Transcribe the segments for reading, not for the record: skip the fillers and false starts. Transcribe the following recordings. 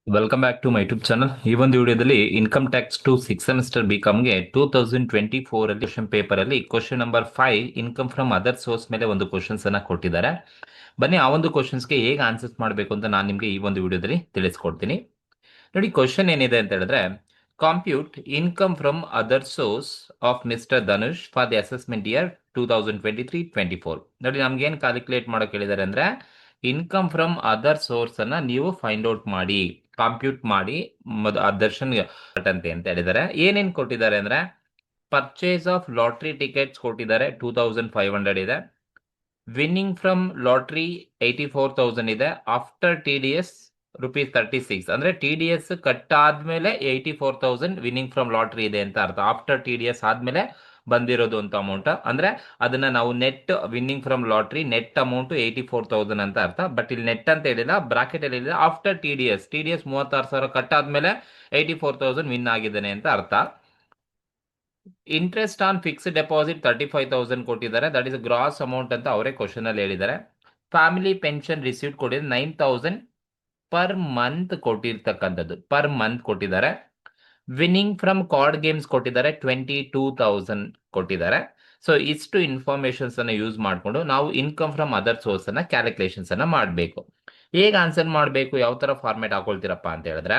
Welcome back to my YouTube channel. ಈ ಒಂದು ವಿಡಿಯೋದಲ್ಲಿ income tax to six semester ಬಿಕಾಮ್ಗೆ 2024 ಅಲ್ಲಿ ಕ್ವಶನ್ ಪೇಪರ್ ಅಲ್ಲಿ question number 5 income from other source ಮೇಲೆ ಒಂದು ಕ್ವಶನ್ಸ್ ಅನ್ನ ಕೊಟ್ಟಿದ್ದಾರೆ. ಬನ್ನಿ ಆ ಒಂದು ಕ್ವಶನ್ಸ್ಗೆ ಹೇಗೆ ಆನ್ಸರ್ಸ್ ಮಾಡಬೇಕು ಅಂತ ನಾನು ನಿಮಗೆ ಈ ಒಂದು ವಿಡಿಯೋದಲ್ಲಿ ತಿಳಿಸ್ಕೊಡ್ತೀನಿ. ನೋಡಿ, ಕ್ವಶನ್ ಏನಿದೆ ಅಂತ ಹೇಳಿದ್ರೆ, compute income from other source of mister Dhanush for the assessment year 2023-24. ನೋಡಿ, ನಮ್ಗೆ ಏನ್ ಕ್ಯಾಲ್ಕುಲೇಟ್ ಮಾಡೋಕೆ ಹೇಳಿದ್ದಾರೆ ಅಂದ್ರೆ, ಇನ್ಕಮ್ ಫ್ರಮ್ ಅದರ್ ಸೋರ್ಸ್ ಅನ್ನ ನೀವು ಫೈಂಡ್ ಔಟ್ ಮಾಡಿ, ಕಾಂಪ್ಯೂಟ್ ಮಾಡಿ ದರ್ಶನ್ ಅಂತ ಹೇಳಿದ್ದಾರೆ. ಏನೇನ್ ಕೊಟ್ಟಿದ್ದಾರೆ ಅಂದ್ರೆ, ಪರ್ಚೇಸ್ ಆಫ್ ಲಾಟ್ರಿ ಟಿಕೆಟ್ಸ್ ಕೊಟ್ಟಿದ್ದಾರೆ 2500 ಇದೆ. ವಿನ್ನಿಂಗ್ ಫ್ರಮ್ ಲಾಟ್ರಿ 84,000 ಇದೆ. ಆಫ್ಟರ್ ಟಿ ಡಿ ಎಸ್ ₹36, ಅಂದ್ರೆ ಟಿ ಡಿ ಎಸ್ ಕಟ್ ಆದ್ಮೇಲೆ 84,000 ವಿನ್ನಿಂಗ್ ಫ್ರಮ್ ಲಾಟ್ರಿ ಇದೆ ಅಂತ ಅರ್ಥ. ಆಫ್ಟರ್ ಟಿ ಡಿ ಎಸ್ ಆದ್ಮೇಲೆ ಬಂದಿರೋದು ಅಂತ ಅಮೌಂಟ್, ಅಂದ್ರೆ ಅದನ್ನ ನಾವು net winning from lottery net amount 84,000 ಅಂತ ಅರ್ಥ. ಬಟ್ ಇಲ್ಲಿ ನೆಟ್ ಅಂತ ಹೇಳಿಲ್ಲ, ಬ್ರಾಕೆಟ್ ಅಲ್ಲಿ ಇದೆ after T D S 36,000 cut ಆದ್ಮೇಲೆ 84,000 ವಿನ್ ಆಗಿದ್ದಾನೆ ಅಂತ ಅರ್ಥ. ಇಂಟ್ರೆಸ್ಟ್ ಆನ್ ಫಿಕ್ಸ್ಡ್ ಡೆಪಾಸಿಟ್ 35,000 ಕೊಟ್ಟಿದ್ದಾರೆ, ದಟ್ ಇಸ್ ಗ್ರಾಸ್ ಅಮೌಂಟ್ ಅಂತ ಅವರೇ ಕ್ವಶನ್ ಅಲ್ಲಿ ಹೇಳಿದ್ದಾರೆ. ಫ್ಯಾಮಿಲಿ ಪೆನ್ಷನ್ ರಿಸೀವ್ಡ್ ಕೊಟ್ಟಿದ್ದಾರೆ 9,000 ಪರ್ ಮಂತ್ ಕೊಟ್ಟಿರ್ತಕ್ಕಂಥದ್ದು, ಪರ್ ಮಂತ್ ಕೊಟ್ಟಿದ್ದಾರೆ. ವಿನ್ನಿಂಗ್ ಫ್ರಮ್ ಕಾರ್ಡ್ ಗೇಮ್ಸ್ ಕೊಟ್ಟಿದ್ದಾರೆ 22,000 ಕೊಟ್ಟಿದ್ದಾರೆ. ಸೊ ಇಷ್ಟು ಇನ್ಫಾರ್ಮೇಶನ್ಸ್ ಅನ್ನ ಯೂಸ್ ಮಾಡಿಕೊಂಡು ನಾವು ಇನ್ಕಮ್ ಫ್ರಮ್ ಅದರ್ ಸೋರ್ಸ್ ಅನ್ನ ಕ್ಯಾಲ್ಕುಲೇಷನ್ಸ್ ಅನ್ನ ಮಾಡಬೇಕು. ಹೇಗೆ ಆನ್ಸರ್ ಮಾಡಬೇಕು, ಯಾವ ತರ ಫಾರ್ಮೆಟ್ ಹಾಕೊಳ್ತೀರಪ್ಪ ಅಂತ ಹೇಳಿದ್ರೆ,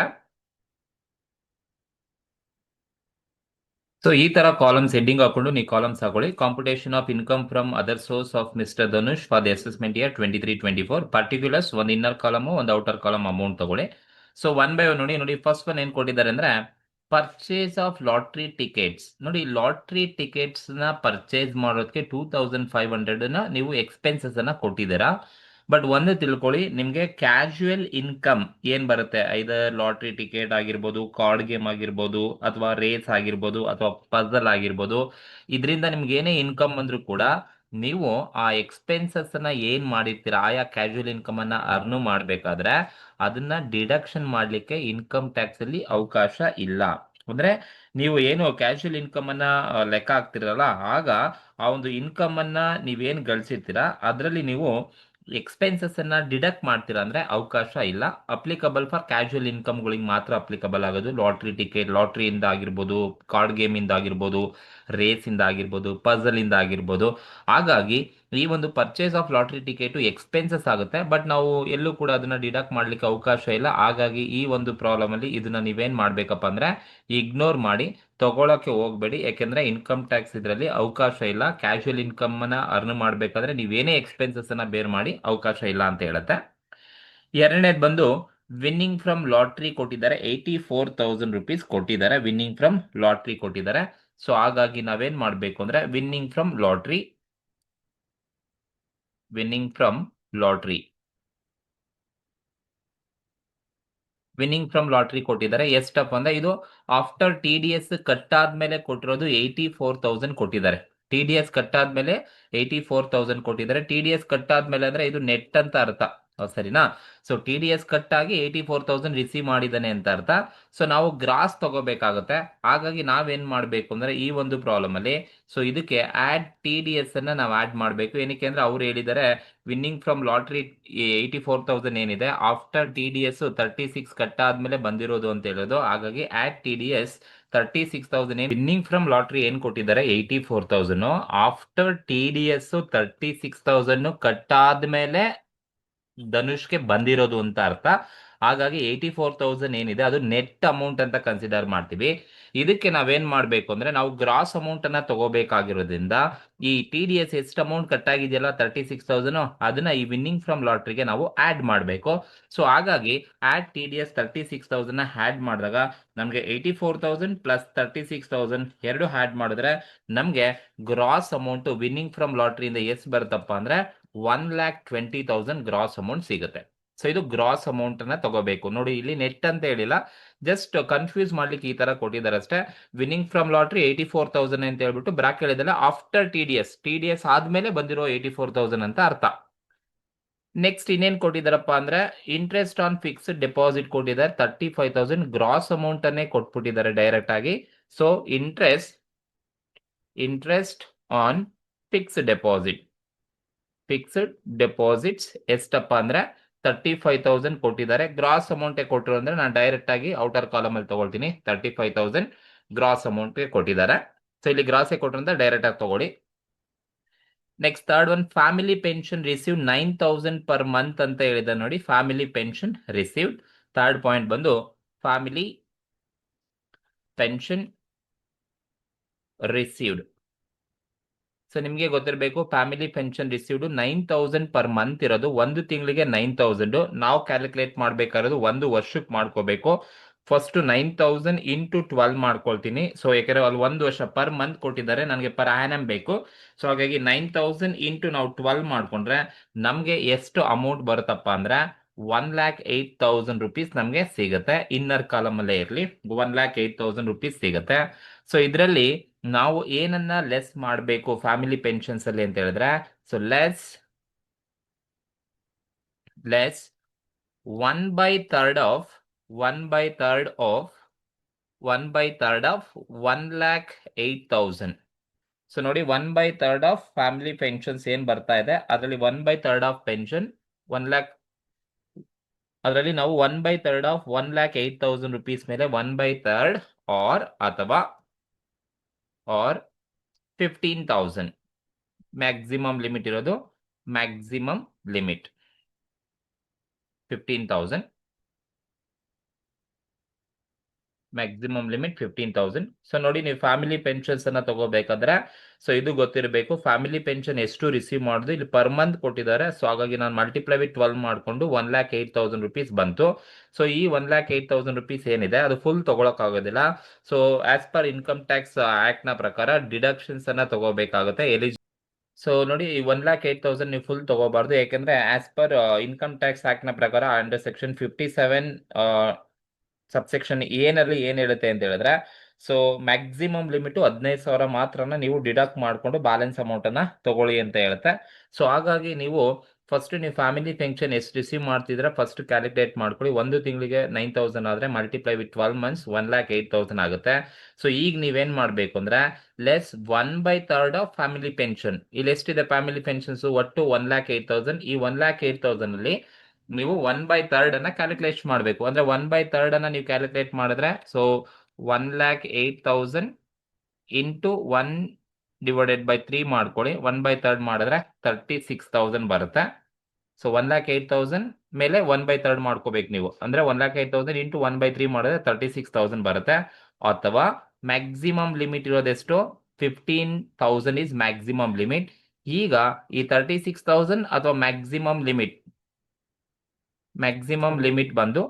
ಸೊ ಈ ತರ ಕಾಲಮ್ಸ್ ಹೆಡ್ಡಿಂಗ್ ಹಾಕೊಂಡು ನೀವು ಕಾಲಮ್ಸ್ ಹಾಕೊಳ್ಳಿ. Computation of income from other source of mister Dhanush for the assessment year 23-24. Particulars ಒಂದು ಇನ್ನರ್ ಕಾಲಮ್ ಒಂದು ಔಟರ್ ಕಾಲಮ್ ಅಮೌಂಟ್ ತಗೊಳ್ಳಿ. ಸೊ ಒನ್ ಬೈ ಒನ್ ನೋಡಿ. ನೋಡಿ, ಫಸ್ಟ್ ಒನ್ ಏನ್ ಕೊಟ್ಟಿದ್ದಾರೆ ಅಂದ್ರೆ, ಪರ್ಚೇಸ್ ಆಫ್ ಲಾಟ್ರಿ ಟಿಕೆಟ್ಸ್. ನೋಡಿ, ಲಾಟ್ರಿ ಟಿಕೆಟ್ಸ್ ನ ಪರ್ಚೇಸ್ ಮಾಡೋದಕ್ಕೆ 2,500 ನ ನೀವು ಎಕ್ಸ್ಪೆನ್ಸಸ್ ಅನ್ನ ಕೊಟ್ಟಿದ್ದೀರಾ. ಬಟ್ ಒಂದು ತಿಳ್ಕೊಳ್ಳಿ, ನಿಮ್ಗೆ ಕ್ಯಾಶುಯಲ್ ಇನ್ಕಮ್ ಏನ್ ಬರುತ್ತೆ, ಐದರ್ ಲಾಟ್ರಿ ಟಿಕೆಟ್ ಆಗಿರ್ಬೋದು, ಕಾರ್ಡ್ ಗೇಮ್ ಆಗಿರ್ಬೋದು, ಅಥವಾ ರೇಸ್ ಆಗಿರ್ಬೋದು, ಅಥವಾ ಪಜಲ್ ಆಗಿರ್ಬೋದು, ಇದರಿಂದ ನಿಮ್ಗೆ ಏನೇ ಇನ್ಕಮ್ ಬಂದ್ರೂ ಕೂಡ ನೀವು ಆ ಎಕ್ಸ್ಪೆನ್ಸಸ್ ಅನ್ನ ಏನ್ ಮಾಡಿರ್ತೀರಾ, ಆಯಾ ಕ್ಯಾಶುಯಲ್ ಇನ್ಕಮ್ ಅನ್ನ ಅರ್ನ್ ಮಾಡ್ಬೇಕಾದ್ರೆ ಅದನ್ನ ಡಿಡಕ್ಷನ್ ಮಾಡ್ಲಿಕ್ಕೆ ಇನ್ಕಮ್ ಟ್ಯಾಕ್ಸ್ ಅಲ್ಲಿ ಅವಕಾಶ ಇಲ್ಲ. ಅಂದ್ರೆ ನೀವು ಏನು ಕ್ಯಾಶುಯಲ್ ಇನ್ಕಮ್ ಅನ್ನ ಲೆಕ್ಕ ಹಾಕ್ತಿರಲ್ಲ, ಆಗ ಆ ಒಂದು ಇನ್ಕಮ್ ಅನ್ನ ನೀವೇನ್ ಗಳಿಸಿರ್ತೀರಾ ಅದರಲ್ಲಿ ನೀವು ಎಕ್ಸ್ಪೆನ್ಸಸ್ ಅನ್ನ ಡಿಡಕ್ಟ್ ಮಾಡ್ತೀರಾ ಅಂದ್ರೆ ಅವಕಾಶ ಇಲ್ಲ. ಅಪ್ಲಿಕಬಲ್ ಫಾರ್ ಕ್ಯಾಶುಯಲ್ ಇನ್ಕಮ್ಗಳಿಗೆ ಮಾತ್ರ ಅಪ್ಲಿಕಬಲ್ ಆಗೋದು. ಲಾಟ್ರಿ ಟಿಕೆಟ್, ಲಾಟ್ರಿಯಿಂದ ಆಗಿರ್ಬೋದು, ಕಾರ್ಡ್ ಗೇಮ್ ಇಂದ ಆಗಿರ್ಬೋದು, ರೇಸ್ ಇಂದ ಆಗಿರ್ಬೋದು, ಪಜಲ್ ಇಂದ ಆಗಿರ್ಬೋದು. ಹಾಗಾಗಿ ಈ ಒಂದು purchase of lottery ticket expenses ಆಗುತ್ತೆ, ಬಟ್ ನಾವು ಎಲ್ಲೂ ಕೂಡ ಅದನ್ನ ಡಿಡಕ್ಟ್ ಮಾಡ್ಲಿಕ್ಕೆ ಅವಕಾಶ ಇಲ್ಲ. ಹಾಗಾಗಿ ಈ ಒಂದು ಪ್ರಾಬ್ಲಮ್ ಅಲ್ಲಿ ಇದನ್ನ ನೀವೇನ್ ಮಾಡ್ಬೇಕಪ್ಪ ಅಂದ್ರೆ ಇಗ್ನೋರ್ ಮಾಡಿ, ತಗೊಳಕ್ಕೆ ಹೋಗ್ಬೇಡಿ. ಯಾಕೆಂದ್ರೆ ಇನ್ಕಮ್ ಟ್ಯಾಕ್ಸ್ ಇದರಲ್ಲಿ ಅವಕಾಶ ಇಲ್ಲ. ಕ್ಯಾಶುಯಲ್ ಇನ್ಕಮ್ ಅನ್ನ ಅರ್ನ್ ಮಾಡ್ಬೇಕಾದ್ರೆ ನೀವೇನೇ ಎಕ್ಸ್ಪೆನ್ಸಸ್ ಅನ್ನ ಬೇರ್ ಮಾಡಿ ಅವಕಾಶ ಇಲ್ಲ ಅಂತ ಹೇಳುತ್ತೆ. ಎರಡನೇದು ಬಂದು ವಿನ್ನಿಂಗ್ ಫ್ರಮ್ ಲಾಟ್ರಿ ಕೊಟ್ಟಿದ್ದಾರೆ 84,000 ಕೊಟ್ಟಿದ್ದಾರೆ. ವಿನ್ನಿಂಗ್ ಫ್ರಮ್ ಲಾಟ್ರಿ ಕೊಟ್ಟಿದ್ದಾರೆ. ಸೊ ಹಾಗಾಗಿ ನಾವೇನ್ ಮಾಡ್ಬೇಕು ಅಂದ್ರೆ, winning from lottery, winning from lottery, winning from lottery ಕೊಟ್ಟಿದ್ದಾರೆ. ಎಷ್ಟಪ್ಪ ಅಂದ್ರೆ, ಇದು after T D S cut ಆದ್ಮೇಲೆ ಕೊಟ್ಟಿರೋದು 84,000 ಕೊಟ್ಟಿದ್ದಾರೆ. ಟಿ ಡಿ ಎಸ್ ಕಟ್ ಆದ್ಮೇಲೆ 84,000 ಕೊಟ್ಟಿದ್ದಾರೆ. ಟಿ ಡಿ ಎಸ್ ಕಟ್ ಆದ್ಮೇಲೆ ಅಂದ್ರೆ ಇದು ನೆಟ್ ಅಂತ ಅರ್ಥ, ಸರಿನಾ? So T D S cut ಆಗಿ 84,000 ರಿಸೀವ್ ಮಾಡಿದ್ದಾನೆ ಅಂತ ಅರ್ಥ. ಸೊ ನಾವು ಗ್ರಾಸ್ ತಗೋಬೇಕಾಗುತ್ತೆ. ಹಾಗಾಗಿ ನಾವೇನ್ ಮಾಡ್ಬೇಕು ಅಂದ್ರೆ, ಈ ಒಂದು ಪ್ರಾಬ್ಲಮ್ ಅಲ್ಲಿ ಸೊ ಇದಕ್ಕೆ ಆಡ್ ಟಿ ಡಿ ಎಸ್ ಅನ್ನ ನಾವು ಆಡ್ ಮಾಡ್ಬೇಕು. ಏನಕ್ಕೆ ಅಂದ್ರೆ ಅವ್ರು ಹೇಳಿದ್ದಾರೆ ವಿನ್ನಿಂಗ್ ಫ್ರಮ್ ಲಾಟ್ರಿ 84,000 ಏನಿದೆ after T D S 36 cut ಆದ್ಮೇಲೆ ಬಂದಿರೋದು ಅಂತ ಹೇಳೋದು. ಹಾಗಾಗಿ at T D S 36,000 winning from lottery ಏನ್ ಕೊಟ್ಟಿದ್ದಾರೆ 84,000, after T D S 36,000 cut ಆದ್ಮೇಲೆ ಧನುಷ್ಗೆ ಬಂದಿರೋದು ಅಂತ ಅರ್ಥ. ಹಾಗಾಗಿ 84,000 ಏನಿದೆ ಅದು ನೆಟ್ ಅಮೌಂಟ್ ಅಂತ ಕನ್ಸಿಡರ್ ಮಾಡ್ತೀವಿ. ಇದಕ್ಕೆ ನಾವೇನ್ ಮಾಡ್ಬೇಕು ಅಂದ್ರೆ, ನಾವು ಗ್ರಾಸ್ ಅಮೌಂಟ್ ಅನ್ನ ತಗೋಬೇಕಾಗಿರೋದ್ರಿಂದ ಈ ಟಿ ಡಿ ಎಸ್ ಎಷ್ಟು ಅಮೌಂಟ್ ಕಟ್ ಆಗಿದೆಯಲ್ಲ 36,000, ಅದನ್ನ ಈ ವಿನ್ನಿಂಗ್ ಫ್ರಮ್ ಲಾಟ್ರಿಗೆ ನಾವು ಆಡ್ ಮಾಡಬೇಕು. ಸೊ ಹಾಗಾಗಿ ಆಡ್ ಟಿ ಡಿ ಎಸ್ 36,000 ನ ಆಡ್ ಮಾಡಿದಾಗ ನಮ್ಗೆ 84,000 ಪ್ಲಸ್ 36,000 ಎರಡು ಆಡ್ ಮಾಡಿದ್ರೆ ನಮ್ಗೆ ಗ್ರಾಸ್ ಅಮೌಂಟ್ ವಿನ್ನಿಂಗ್ ಫ್ರಮ್ ಲಾಟ್ರಿಯಿಂದ ಎಷ್ಟು ಬರುತ್ತಪ್ಪ ಅಂದ್ರೆ 1,20,000 ಗ್ರಾಸ್ ಅಮೌಂಟ್ ಸಿಗುತ್ತೆ. ಸೊ ಇದು ಗ್ರಾಸ್ ಅಮೌಂಟ್ ಅನ್ನ ತಗೋಬೇಕು. ನೋಡಿ, ಇಲ್ಲಿ ನೆಟ್ ಅಂತ ಹೇಳಿಲ್ಲ, ಜಸ್ಟ್ ಕನ್ಫ್ಯೂಸ್ ಮಾಡ್ಲಿಕ್ಕೆ ಈ ತರ ಕೊಟ್ಟಿದ್ದಾರೆ ಅಷ್ಟೇ. ವಿನ್ನಿಂಗ್ ಫ್ರಮ್ ಲಾಟ್ರಿ 84,000 ಅಂತ ಹೇಳ್ಬಿಟ್ಟು ಬ್ರಾಕೆಟ್ ಹೇಳಿದಲ್ಲ, ಆಫ್ಟರ್ ಟಿ ಡಿ ಎಸ್ ಆದ್ಮೇಲೆ ಬಂದಿರೋ 84,000 ಅಂತ ಅರ್ಥ. ನೆಕ್ಸ್ಟ್ ಇನ್ನೇನ್ ಕೊಟ್ಟಿದಾರಪ್ಪ ಅಂದ್ರೆ, ಇಂಟ್ರೆಸ್ಟ್ ಆನ್ ಫಿಕ್ಸ್ಡ್ ಡೆಪಾಸಿಟ್ ಕೊಟ್ಟಿದ್ದಾರೆ 35,000 ಗ್ರಾಸ್ ಅಮೌಂಟ್ ಅನ್ನೇ ಕೊಟ್ಬಿಟ್ಟಿದ್ದಾರೆ ಡೈರೆಕ್ಟ್ ಆಗಿ. So interest on fixed deposits ಎಷ್ಟಪ್ಪ ಅಂದ್ರೆ 35,000 ಕೊಟ್ಟಿದ್ದಾರೆ. ಗ್ರಾಸ್ ಅಮೌಂಟ್ ಕೊಟ್ಟರು ಅಂದ್ರೆ ನಾನು ಡೈರೆಕ್ಟ್ ಆಗಿ ಔಟರ್ ಕಾಲಮ್ ಅಲ್ಲಿ ತಗೊಳ್ತೀನಿ. 35,000 ಗ್ರಾಸ್ ಅಮೌಂಟ್ ಕೊಟ್ಟಿದ್ದಾರೆ. ಸೊ ಇಲ್ಲಿ ಗ್ರಾಸ್ ಕೊಟ್ಟರು ಅಂತ ಡೈರೆಕ್ಟ್ ಆಗಿ ತಗೊಳ್ಳಿ. Next third one, family pension receive 9,000 per month ಅಂತ ಹೇಳಿದ ನೋಡಿ. Family pension received. Third point ಬಂದು ಫ್ಯಾಮಿಲಿ ಪೆನ್ಷನ್ ರಿಸೀವ್ಡ್. ಸೊ ನಿಮಗೆ ಗೊತ್ತಿರಬೇಕು, family pension received 9,000 per month ಇರೋದು. ಒಂದು ತಿಂಗಳಿಗೆ 9,000. ನಾವು ಕ್ಯಾಲ್ಕುಲೇಟ್ ಮಾಡ್ಬೇಕಾಗಿರೋದು ಒಂದು ವರ್ಷಕ್ಕೆ ಮಾಡ್ಕೋಬೇಕು. ಫಸ್ಟ್ 9,000 ಇಂಟು 12 ಮಾಡ್ಕೊಳ್ತೀನಿ. ಸೊ ಯಾಕಂದ್ರೆ ಅಲ್ಲಿ ಒಂದು ವರ್ಷ ಪರ್ ಮಂತ್ ಕೊಟ್ಟಿದ್ದಾರೆ, ನನಗೆ ಪರ್ ಆ್ಯನಮ್ ಬೇಕು. ಸೊ ಹಾಗಾಗಿ 9,000 ಇಂಟು ನಾವು 12 ಮಾಡ್ಕೊಂಡ್ರೆ ನಮಗೆ ಎಷ್ಟು ಅಮೌಂಟ್ ಬರುತ್ತಪ್ಪ ಅಂದ್ರೆ 1,08,000 ರುಪೀಸ್ ನಮಗೆ ಸಿಗುತ್ತೆ. ಇನ್ನರ್ ಕಾಲಮ್ ಅಲ್ಲೇ ಇರಲಿ, 1,08,000 ರುಪೀಸ್ ಸಿಗುತ್ತೆ. ಸೊ ಇದರಲ್ಲಿ ನಾವು ಏನನ್ನ ಲೆಸ್ ಮಾಡಬೇಕು ಫ್ಯಾಮಿಲಿ ಪೆನ್ಷನ್ಸ್ ಅಲ್ಲಿ ಅಂತ ಹೇಳಿದ್ರೆ, ಸೊ ಲೆಸ್ 1/3 ಆಫ್ 1/3 ಸೊ ನೋಡಿ 1/3 ಆಫ್ ಫ್ಯಾಮಿಲಿ ಪೆನ್ಷನ್ಸ್ ಏನ್ ಬರ್ತಾ ಇದೆ ಅದರಲ್ಲಿ 1/3 ಆಫ್ ಪೆನ್ಷನ್ 1 ಲ್ಯಾಕ್, ಅದರಲ್ಲಿ ನಾವು 1/3 ಆಫ್ 1,08,000 ರುಪೀಸ್ ಮೇಲೆ 1/3 ಅಥವಾ 15,000 ಮ್ಯಾಕ್ಸಿಮಮ್ ಲಿಮಿಟ್ ಇರೋದು. Maximum limit 15,000. Maximum limit 15,000. So ನೋಡಿ, ನೀವು ಫ್ಯಾಮಿಲಿ ಪೆನ್ಷನ್ಸ್ ಅನ್ನ ತಗೋಬೇಕಾದ್ರೆ ಸೊ ಇದು ಗೊತ್ತಿರಬೇಕು, ಫ್ಯಾಮಿಲಿ ಪೆನ್ಷನ್ ಎಷ್ಟು ರಿಸೀವ್ ಮಾಡುದು ಇಲ್ಲಿ ಪರ್ ಮಂತ್ ಕೊಟ್ಟಿದ್ದಾರೆ. ಸೊ ಹಾಗಾಗಿ ನಾನು ಮಲ್ಟಿಪ್ಲೈ ವಿತ್ 12 ಮಾಡಿಕೊಂಡು 1,08,000 ರುಪೀಸ್ ಬಂತು. ಸೊ ಈ 1,08,000 ರುಪೀಸ್ ಏನಿದೆ ಅದು ಫುಲ್ ತಗೊಳಕ್ಕಾಗೋದಿಲ್ಲ. So as per income tax act ನ ಪ್ರಕಾರ ಡಿಡಕ್ಷನ್ಸ್ ಅನ್ನ ತಗೋಬೇಕಾಗುತ್ತೆ. ಸೊ ನೋಡಿ, 1,08,000 ನೀವು ಫುಲ್ ತಗೋಬಾರ್ದು. ಯಾಕಂದ್ರೆ as per income tax act ನ ಪ್ರಕಾರ ಅಂಡರ್ ಸೆಕ್ಷನ್ 57 ಸಬ್ಸೆಕ್ಷನ್ ಏನಲ್ಲಿ ಏನ್ ಹೇಳುತ್ತೆ ಅಂತ ಹೇಳಿದ್ರೆ, ಸೊ ಮ್ಯಾಕ್ಸಿಮಮ್ ಲಿಮಿಟ್ 15,000 ಮಾತ್ರನ ನೀವು ಡಿಡಕ್ಟ್ ಮಾಡ್ಕೊಂಡು ಬ್ಯಾಲೆನ್ಸ್ ಅಮೌಂಟ್ ಅನ್ನ ತಗೊಳ್ಳಿ ಅಂತ ಹೇಳುತ್ತೆ. ಸೊ ಹಾಗಾಗಿ ನೀವು ಫಸ್ಟ್ ನೀವು ಫ್ಯಾಮಿಲಿ ಪೆನ್ಷನ್ ಎಷ್ಟು ರಿಸೀವ್ ಮಾಡ್ತಿದ್ರೆ ಫಸ್ಟ್ ಕ್ಯಾಲ್ಕುಲೇಟ್ ಮಾಡ್ಕೊಳ್ಳಿ. ಒಂದು ತಿಂಗಳಿಗೆ 9,000 ಆದ್ರೆ ಮಲ್ಟಿಪ್ಲೈ ವಿತ್ 12 ಮಂತ್ಸ್ 1,08,000 ಆಗುತ್ತೆ. ಸೊ ಈಗ ನೀವೇನ್ ಮಾಡ್ಬೇಕು ಅಂದ್ರೆ ಲೆಸ್ 1/3 ಆಫ್ ಫ್ಯಾಮಿಲಿ ಪೆನ್ಷನ್. ಇಲ್ಲಿ ಎಷ್ಟಿದೆ ಫ್ಯಾಮಿಲಿ ಪೆನ್ಷನ್ಸ್ ಒಟ್ಟು 1,08,000. ಈ 1,08,000 ಅಲ್ಲಿ ನೀವು 1/3 ಅನ್ನ ಕ್ಯಾಲ್ಕುಲೇಟ್ ಮಾಡಬೇಕು. ಅಂದ್ರೆ 1/3 ಅನ್ನ ನೀವು ಕ್ಯಾಲ್ಕುಲೇಟ್ ಮಾಡಿದ್ರೆ ಸೊ 1,08,000 ಇಂಟು 1/3 ಮಾಡ್ಕೊಳ್ಳಿ. 1/3 ಮಾಡಿದ್ರೆ 36,000 ಬರುತ್ತೆ. ಸೊ 1,08,000 ಮೇಲೆ 1/3 ಮಾಡ್ಕೋಬೇಕು ನೀವು. ಅಂದ್ರೆ 1,08,000 ಇಂಟು 1/3 ಮಾಡಿದ್ರೆ 36,000 ಬರುತ್ತೆ. ಅಥವಾ ಮ್ಯಾಕ್ಸಿಮಮ್ ಲಿಮಿಟ್ ಇರೋದೆಷ್ಟು 15,000 ಇಸ್ ಮ್ಯಾಕ್ಸಿಮಮ್ ಲಿಮಿಟ್. ಈಗ ಈ 36,000 ಅಥವಾ ಮ್ಯಾಕ್ಸಿಮಮ್ ಲಿಮಿಟ್ ಬಂದು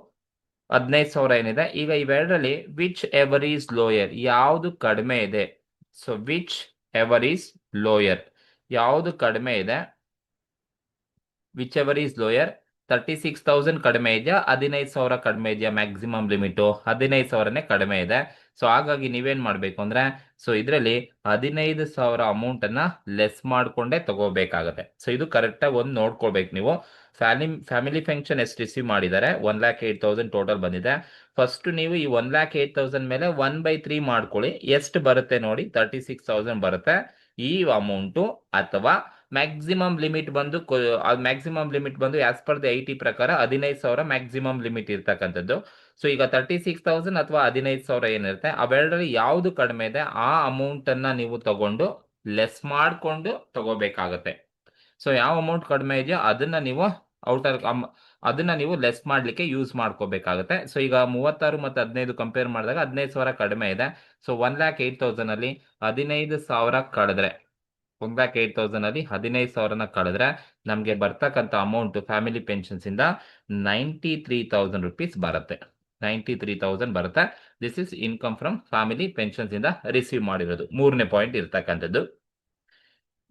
15,000 ಏನಿದೆ. ಈಗ ಇವೆರಡರಲ್ಲಿ ವಿಚ್ ಎವರ್ ಈಸ್ ಲೋಯರ್, ಯಾವುದು ಕಡಿಮೆ ಇದೆ. So which ever is lower, ಯಾವುದು ಕಡಿಮೆ ಇದೆ, ವಿಚ್ ಎವರ್ ಈಸ್ ಲೋಯರ್. 36,000 ಕಡಿಮೆ ಇದೆಯಾ, 15,000 ಕಡಿಮೆ ಇದೆಯಾ, ಮ್ಯಾಕ್ಸಿಮಮ್ ಲಿಮಿಟು 15,000ನೇ ಕಡಿಮೆ ಇದೆ. ಸೊ ಹಾಗಾಗಿ ನೀವೇನ್ ಮಾಡ್ಬೇಕು ಅಂದ್ರೆ ಸೊ ಇದರಲ್ಲಿ 15,000 ಅಮೌಂಟ್ ಅನ್ನ ಲೆಸ್ ಮಾಡ್ಕೊಂಡೇ ತಗೋಬೇಕಾಗತ್ತೆ. ಸೊ ಇದು ಕರೆಕ್ಟ್ ಆಗಿ ಒಂದು ನೋಡ್ಕೊಳ್ಬೇಕು ನೀವು. ಫ್ಯಾಮಿಲಿ ಪೆನ್ಷನ್ ಎಷ್ಟು ರಿಸೀವ್ ಮಾಡಿದ್ದಾರೆ 1,08,000 ಟೋಟಲ್ ಬಂದಿದೆ. ಫಸ್ಟ್ ನೀವು ಈ 1,08,000 ಮೇಲೆ 1/3 ಮಾಡ್ಕೊಳ್ಳಿ. ಎಷ್ಟು ಬರುತ್ತೆ ನೋಡಿ, 36,000 ಬರುತ್ತೆ ಈ ಅಮೌಂಟು. ಅಥವಾ ಮ್ಯಾಕ್ಸಿಮಮ್ ಲಿಮಿಟ್ ಬಂದು ಆಸ್ ಪರ್ ದ 80 ಪ್ರಕಾರ 15,000 ಮ್ಯಾಕ್ಸಿಮಮ್ ಲಿಮಿಟ್ ಇರ್ತಕ್ಕಂಥದ್ದು. ಸೊ ಈಗ 36,000 ಅಥವಾ 15,000 ಏನಿರುತ್ತೆ ಅವೆರಡರಲ್ಲಿ ಯಾವುದು ಕಡಿಮೆ ಇದೆ ಆ ಅಮೌಂಟ್ ಅನ್ನ ನೀವು ತಗೊಂಡು ಲೆಸ್ ಮಾಡ್ಕೊಂಡು ತಗೋಬೇಕಾಗತ್ತೆ. ಸೊ ಯಾವ ಅಮೌಂಟ್ ಕಡಿಮೆ ಇದೆಯೋ ಅದನ್ನ ನೀವು ಲೆಸ್ ಮಾಡ್ಲಿಕ್ಕೆ ಯೂಸ್ ಮಾಡ್ಕೋಬೇಕಾಗುತ್ತೆ. ಸೊ ಈಗ 36 ಮತ್ತು 15 ಕಂಪೇರ್ ಮಾಡಿದಾಗ 15,000 ಕಡಿಮೆ ಇದೆ. ಸೊ 1,08,000 ಅಲ್ಲಿ 15,000 ಕಳೆದ್ರೆ 1,08,000 ಅಲ್ಲಿ 15,000ನ ಕಳೆದ್ರೆ ನಮಗೆ ಬರ್ತಕ್ಕಂಥ ಅಮೌಂಟ್ ಫ್ಯಾಮಿಲಿ ಪೆನ್ಷನ್ಸ್ ಇಂದ 93,000 ರುಪೀಸ್ ಬರುತ್ತೆ. 93,000 ಬರುತ್ತೆ. This is income from family pensions ಇಂದ ರಿಸೀವ್ ಮಾಡಿರೋದು. ಮೂರನೇ ಪಾಯಿಂಟ್ ಇರ್ತಕ್ಕಂಥದ್ದು.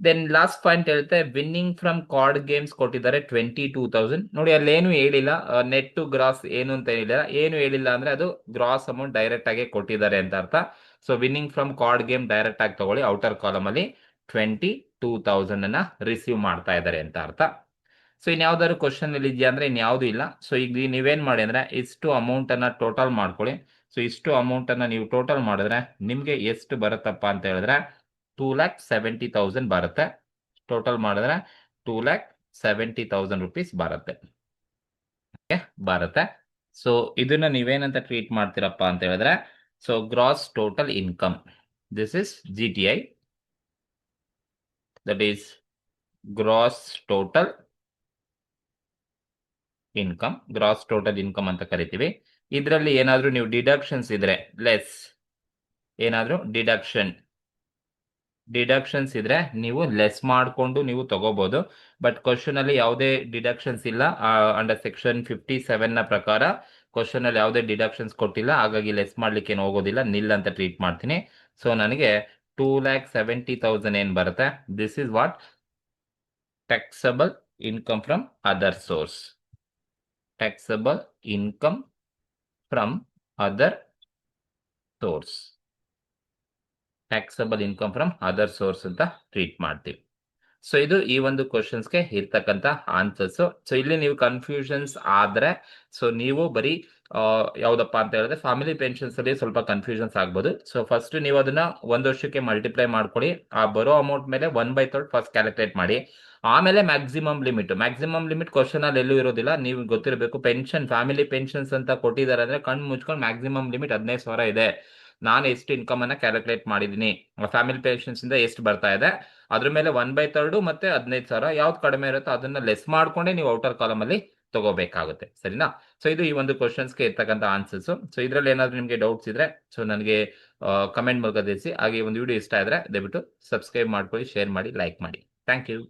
ದೆನ್ ಲಾಸ್ಟ್ ಪಾಯಿಂಟ್ ಹೇಳುತ್ತೆ ವಿನ್ನಿಂಗ್ ಫ್ರಮ್ ಕಾರ್ಡ್ ಗೇಮ್ಸ್ ಕೊಟ್ಟಿದ್ದಾರೆ 22,000. ನೋಡಿ ಅಲ್ಲಿ ಏನು ಹೇಳಿಲ್ಲ, ನೆಟ್ ಟು ಗ್ರಾಸ್ ಏನು ಅಂತ ಹೇಳಿಲ್ಲ. ಏನು ಹೇಳಿಲ್ಲ ಅಂದ್ರೆ ಅದು ಗ್ರಾಸ್ ಅಮೌಂಟ್ ಡೈರೆಕ್ಟ್ ಆಗಿ ಕೊಟ್ಟಿದ್ದಾರೆ ಅಂತ ಅರ್ಥ. So winning from card game direct ಆಗಿ ತಗೊಳ್ಳಿ. ಔಟರ್ ಕಾಲಮ್ ಅಲ್ಲಿ 22,000 ಅನ್ನ ರಿಸೀವ್ ಮಾಡ್ತಾ ಇದ್ದಾರೆ ಅಂತ ಅರ್ಥ. ಸೊ ಇನ್ಯಾವ್ದಾದ್ರು ಕ್ವಶನ್ ಇಲ್ಲಿ ಇದೆಯಾ ಅಂದ್ರೆ ಇನ್ಯಾವುದೂ ಇಲ್ಲ. ಸೊ ಈಗ ನೀವೇನ್ ಮಾಡಿ ಅಂದ್ರೆ ಇಷ್ಟು ಅಮೌಂಟ್ ಅನ್ನ ಟೋಟಲ್ ಮಾಡ್ಕೊಳ್ಳಿ. ಸೊ ಇಷ್ಟು ಅಮೌಂಟ್ ಅನ್ನ ನೀವು ಟೋಟಲ್ ಮಾಡಿದ್ರೆ ನಿಮ್ಗೆ ಎಷ್ಟು ಬರುತ್ತಪ್ಪ ಅಂತ ಹೇಳಿದ್ರೆ 2,70,000 ಬರುತ್ತೆ. ಟೋಟಲ್ ಮಾಡಿದ್ರೆ 2,70,000 ರುಪೀಸ್ ಬರುತ್ತೆ. ಬರುತ್ತೆ. ಸೊ ಇದನ್ನ ನೀವೇನಂತ ಟ್ರೀಟ್ ಮಾಡ್ತೀರಪ್ಪ ಅಂತ ಹೇಳಿದ್ರೆ, so gross total income, this is GTI, that is gross total income. Gross total income ಅಂತ ಕರಿತೀವಿ. ಇದರಲ್ಲಿ ಏನಾದ್ರೂ ನೀವು ಡಿಡಕ್ಷನ್ಸ್ ಇದ್ರೆ ಲೆಸ್, ಏನಾದ್ರೂ ಡಿಡಕ್ಷನ್ಸ್ ಇದ್ರೆ ನೀವು ಲೆಸ್ ಮಾಡಿಕೊಂಡು ನೀವು ತಗೋಬಹುದು. ಬಟ್ ಕ್ವಶನ್ ಅಲ್ಲಿ ಯಾವುದೇ ಡಿಡಕ್ಷನ್ಸ್ ಇಲ್ಲ. ಅಂಡರ್ ಸೆಕ್ಷನ್ 57 ನ ಪ್ರಕಾರ ಕ್ವಶನ್ ಅಲ್ಲಿ ಯಾವುದೇ ಡಿಡಕ್ಷನ್ಸ್ ಕೊಟ್ಟಿಲ್ಲ, ಹಾಗಾಗಿ ಲೆಸ್ ಮಾಡ್ಲಿಕ್ಕೆ ಏನು ಹೋಗೋದಿಲ್ಲ, ನಿಲ್ ಅಂತ ಟ್ರೀಟ್ ಮಾಡ್ತೀನಿ. ಸೊ ನನಗೆ 2,70,000 ಏನ್ ಬರುತ್ತೆ, this is what taxable income from other source. Taxable income from other source, taxable income from other source ಅಂತ ಟ್ರೀಟ್ ಮಾಡ್ತೀವಿ. ಸೊ ಇದು ಈ ಒಂದು ಕ್ವಶನ್ಸ್ಗೆ ಇರ್ತಕ್ಕಂಥ ಆನ್ಸರ್ಸ್. ಸೊ ಇಲ್ಲಿ ನೀವು ಕನ್ಫ್ಯೂಷನ್ಸ್ ಆದ್ರೆ, ಸೊ ನೀವು ಬರೀ ಯಾವ್ದಪ್ಪ ಅಂತ ಹೇಳಿದ್ರೆ ಫ್ಯಾಮಿಲಿ ಪೆನ್ಷನ್ಸ್ ಅಲ್ಲಿ ಸ್ವಲ್ಪ ಕನ್ಫ್ಯೂಷನ್ಸ್ ಆಗ್ಬೋದು. ಸೊ ಫಸ್ಟ್ ನೀವು ಅದನ್ನ 1 ವರ್ಷಕ್ಕೆ ಮಲ್ಟಿಪ್ಲೈ ಮಾಡ್ಕೊಳ್ಳಿ, ಆ ಬರೋ ಅಮೌಂಟ್ ಮೇಲೆ 1/3 ಫಸ್ಟ್ ಕ್ಯಾಲ್ಕುಲೇಟ್ ಮಾಡಿ. ಆಮೇಲೆ ಮ್ಯಾಕ್ಸಿಮಮ್ ಲಿಮಿಟ್ ಕ್ವಶನ್ ಅಲ್ಲಿ ಎಲ್ಲೂ ಇರೋದಿಲ್ಲ, ನೀವು ಗೊತ್ತಿರಬೇಕು. ಪೆನ್ಷನ್, ಫ್ಯಾಮಿಲಿ ಪೆನ್ಷನ್ಸ್ ಅಂತ ಕೊಟ್ಟಿದ್ದಾರೆ ಅಂದ್ರೆ ಕಣ್ಣು ಮುಚ್ಕೊಂಡು ಮ್ಯಾಕ್ಸಿಮಮ್ ಲಿಮಿಟ್ 15,000 ಇದೆ. ನಾನು ಎಷ್ಟು ಇನ್ಕಮ್ ಅನ್ನ ಕ್ಯಾಲ್ಕುಲೇಟ್ ಮಾಡಿದೀನಿ, ಫ್ಯಾಮಿಲಿ ಪೆನ್ಷನ್ಸ್ ಇಂದ ಎಷ್ಟು ಬರ್ತಾ ಇದೆ, ಅದ್ರ ಮೇಲೆ 1/3 ಮತ್ತೆ 15,000 ಯಾವ್ದು ಕಡಿಮೆ ಇರುತ್ತೋ ಅದನ್ನ ಲೆಸ್ ಮಾಡ್ಕೊಂಡೆ ನೀವು ಔಟರ್ ಕಾಲಮ್ ಅಲ್ಲಿ ತಗೋಬೇಕಾಗುತ್ತೆ. ಸರಿನಾ? ಸೊ ಇದು ಈ ಒಂದು ಕ್ವಶನ್ಸ್ಗೆ ಇರ್ತಕ್ಕಂಥ ಆನ್ಸರ್ಸ್. ಸೊ ಇದ್ರಲ್ಲಿ ಏನಾದ್ರು ನಿಮಗೆ ಡೌಟ್ಸ್ ಇದ್ರೆ ಸೊ ನನಗೆ ಕಮೆಂಟ್ ಮೂಲಕ ತಿಳಿಸಿ. ಹಾಗೆ ಒಂದು ವಿಡಿಯೋ ಇಷ್ಟ ಆದ್ರೆ ದಯವಿಟ್ಟು ಸಬ್ಸ್ಕ್ರೈಬ್ ಮಾಡ್ಕೊಳ್ಳಿ, ಶೇರ್ ಮಾಡಿ, ಲೈಕ್ ಮಾಡಿ. Thank you.